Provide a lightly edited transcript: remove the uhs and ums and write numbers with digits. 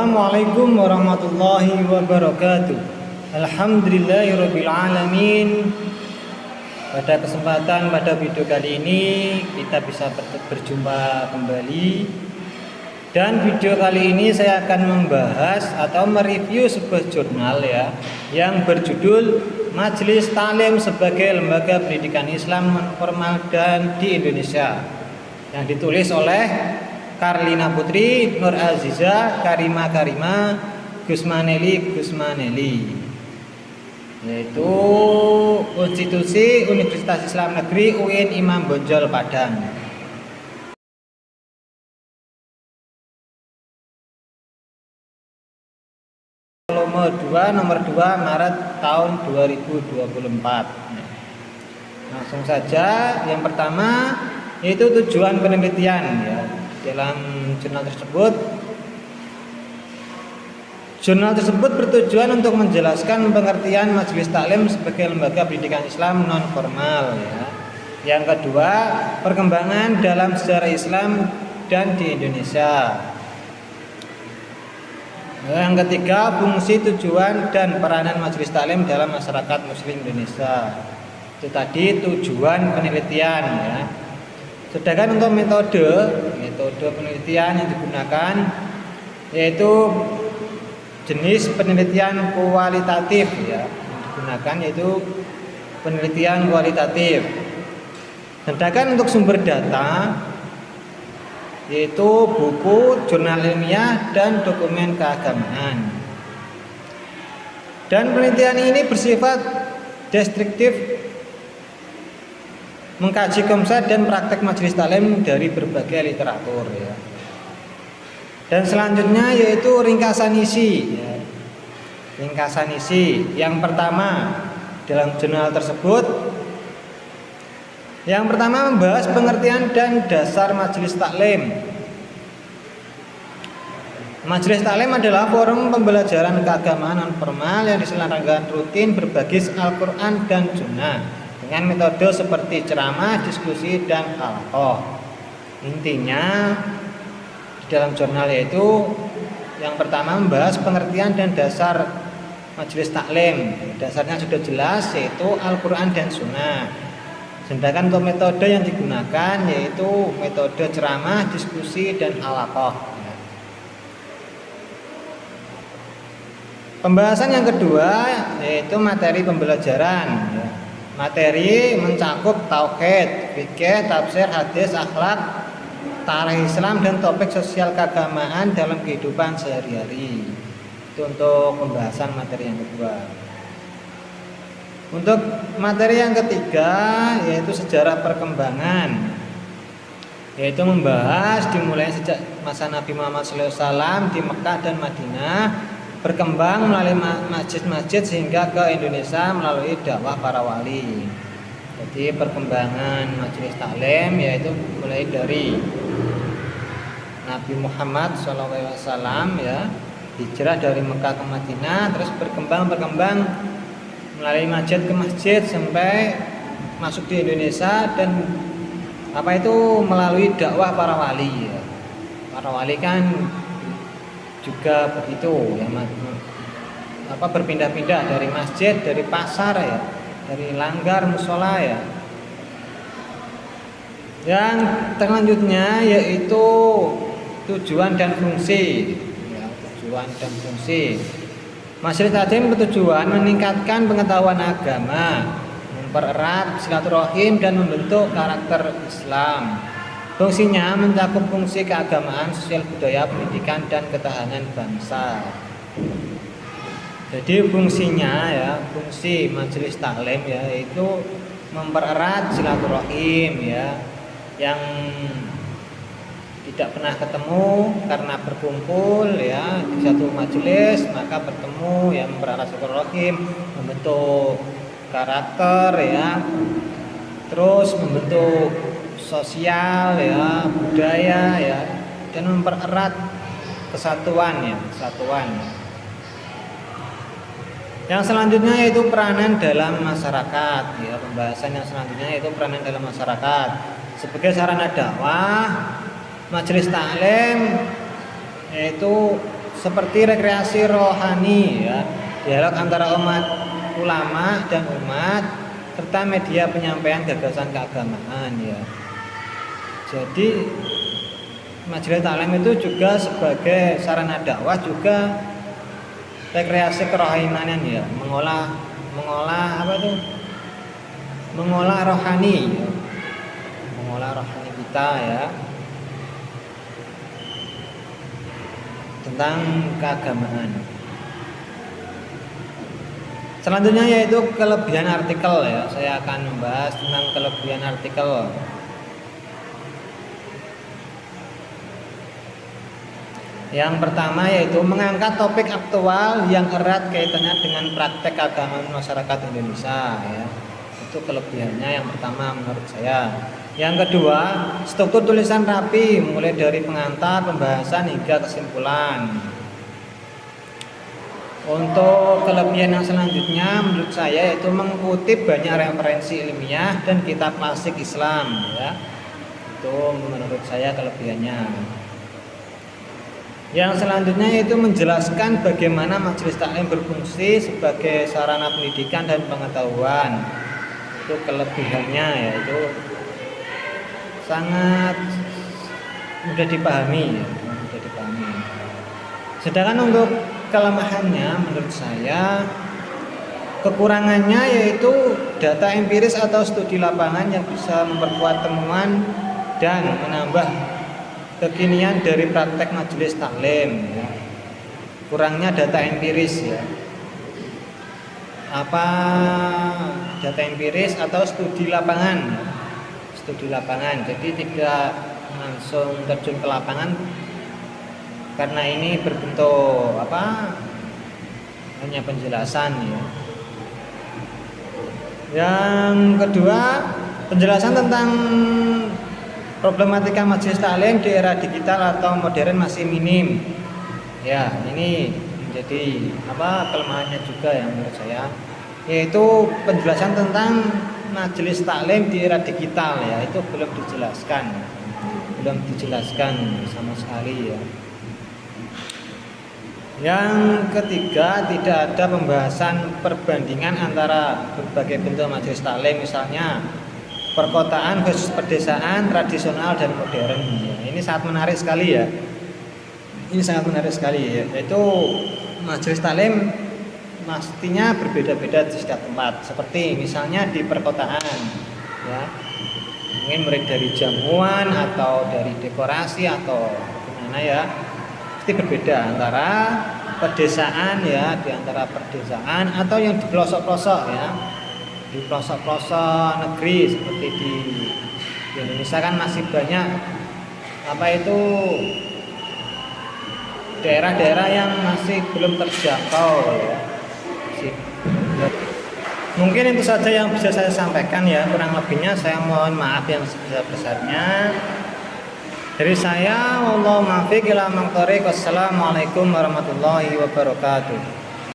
Assalamualaikum warahmatullahi wabarakatuh. Alhamdulillahirabbil alamin. Pada video kali ini kita bisa berjumpa kembali. Dan video kali ini saya akan membahas atau mereview sebuah jurnal yang berjudul Majelis Taklim sebagai Lembaga Pendidikan Islam Non-Formal dan di Indonesia, yang ditulis oleh Karlina Putri, Nur Aziza, Karima, Gusmaneli, yaitu Konstitusi Universitas Islam Negeri UIN Imam Bonjol Padang. Volume 2 nomor 2 Maret tahun 2024. Langsung saja, yang pertama yaitu tujuan penelitian Dalam jurnal tersebut bertujuan untuk menjelaskan pengertian Majelis Taklim sebagai lembaga pendidikan Islam non formal Yang kedua, perkembangan dalam sejarah Islam dan di Indonesia. Yang ketiga, fungsi, tujuan dan peranan Majelis Taklim dalam masyarakat Muslim Indonesia. Itu tadi tujuan penelitian Sedangkan untuk metode penelitian yang digunakan yaitu jenis penelitian kualitatif yang digunakan yaitu penelitian kualitatif. Sedangkan untuk sumber data yaitu buku, jurnal ilmiah dan dokumen keagamaan. Dan penelitian ini bersifat deskriptif, mengkaji konsep dan praktek Majelis Taklim dari berbagai literatur Dan selanjutnya yaitu ringkasan isi. Ringkasan isi. Yang pertama dalam jurnal tersebut, yang pertama membahas pengertian dan dasar Majelis Taklim. Majelis Taklim adalah forum pembelajaran keagamaan non formal yang diselenggarakan rutin berbasis Al-Quran dan Sunnah dengan metode seperti ceramah, diskusi, dan halaqah. Intinya di dalam jurnal yaitu yang pertama membahas pengertian dan dasar Majelis Taklim. Dasarnya sudah jelas yaitu Al-Quran dan Sunnah. Sedangkan untuk metode yang digunakan yaitu metode ceramah, diskusi, dan halaqah. Pembahasan yang kedua yaitu materi pembelajaran. Materi mencakup tauhid, fikih, tafsir, hadis, akhlak, tarikh Islam, dan topik sosial keagamaan dalam kehidupan sehari-hari. Itu untuk pembahasan materi yang kedua. Untuk materi yang ketiga yaitu sejarah perkembangan, yaitu membahas dimulai sejak masa Nabi Muhammad SAW di Mekah dan Madinah, berkembang melalui masjid-masjid sehingga ke Indonesia melalui dakwah para wali. Jadi perkembangan Majelis Taklim yaitu mulai dari Nabi Muhammad SAW hijrah dari Mekah ke Madinah, terus berkembang melalui masjid ke masjid sampai masuk di Indonesia, dan melalui dakwah para wali. Para wali kan juga begitu berpindah-pindah dari masjid, dari pasar dari langgar, musola Yang selanjutnya yaitu tujuan dan fungsi. Majelis Taklim bertujuan meningkatkan pengetahuan agama, mempererat silaturahim, dan membentuk karakter Islam. Fungsinya mencakup fungsi keagamaan, sosial budaya, pendidikan, dan ketahanan bangsa. Jadi fungsinya fungsi Majelis Taklim yaitu mempererat silaturahim yang tidak pernah ketemu karena berkumpul di satu majelis, maka bertemu mempererat silaturahim, membentuk karakter terus membentuk sosial budaya dan mempererat kesatuan. Yang selanjutnya yaitu peranan dalam masyarakat. Pembahasan yang selanjutnya yaitu peranan dalam masyarakat sebagai sarana dakwah. Majelis Taklim yaitu seperti rekreasi rohani ya, dialog antara umat ulama dan umat serta media penyampaian gagasan keagamaan ya. Jadi majelis taklim itu juga sebagai sarana dakwah, juga rekreasi kerohanian ya, mengolah apa itu? Mengolah rohani ya. Mengolah rohani kita ya. Tentang keagamaan. Selanjutnya yaitu kelebihan artikel ya. Saya akan membahas tentang kelebihan artikel. Yang pertama yaitu mengangkat topik aktual yang erat kaitannya dengan praktek keagamaan masyarakat Indonesia ya. Itu kelebihannya yang pertama menurut saya. Yang kedua, struktur tulisan rapi mulai dari pengantar, pembahasan hingga kesimpulan. Untuk kelebihan yang selanjutnya menurut saya yaitu mengutip banyak referensi ilmiah dan kitab klasik Islam ya. Itu menurut saya kelebihannya. Yang selanjutnya yaitu menjelaskan bagaimana majelis taklim berfungsi sebagai sarana pendidikan dan pengetahuan. Itu kelebihannya yaitu sangat mudah dipahami ya, mudah dipahami. Sedangkan untuk kelemahannya menurut saya kekurangannya yaitu data empiris atau studi lapangan yang bisa memperkuat temuan dan menambah kekinian dari praktek majelis taklim ya. Kurangnya data empiris ya. Apa data empiris atau studi lapangan ya. Studi lapangan, jadi tidak langsung terjun ke lapangan karena ini berbentuk apa, hanya penjelasan ya. Yang kedua, penjelasan tentang problematika majelis taklim di era digital atau modern masih minim ya. Ini menjadi apa, kelemahannya juga yang menurut saya, yaitu penjelasan tentang majelis taklim di era digital ya, itu belum dijelaskan sama sekali ya. Yang ketiga, tidak ada pembahasan perbandingan antara berbagai bentuk majelis taklim, misalnya perkotaan versus pedesaan, tradisional dan modern ya. Ini sangat menarik sekali ya. Yaitu majelis taklim pastinya berbeda-beda di setiap tempat. Seperti misalnya di perkotaan ya, mungkin mulai dari jamuan atau dari dekorasi atau gimana ya, pasti berbeda antara pedesaan ya, di antara pedesaan atau yang di pelosok-pelosok ya, di pelosok-pelosok negeri seperti di Indonesia kan masih banyak apa itu daerah-daerah yang masih belum terjangkau ya. Mungkin itu saja yang bisa saya sampaikan ya, kurang lebihnya saya mohon maaf yang sebesar-besarnya. Dari saya, wallahu muwaffiq ila maqthoriq. Wassalamualaikum warahmatullahi wabarakatuh.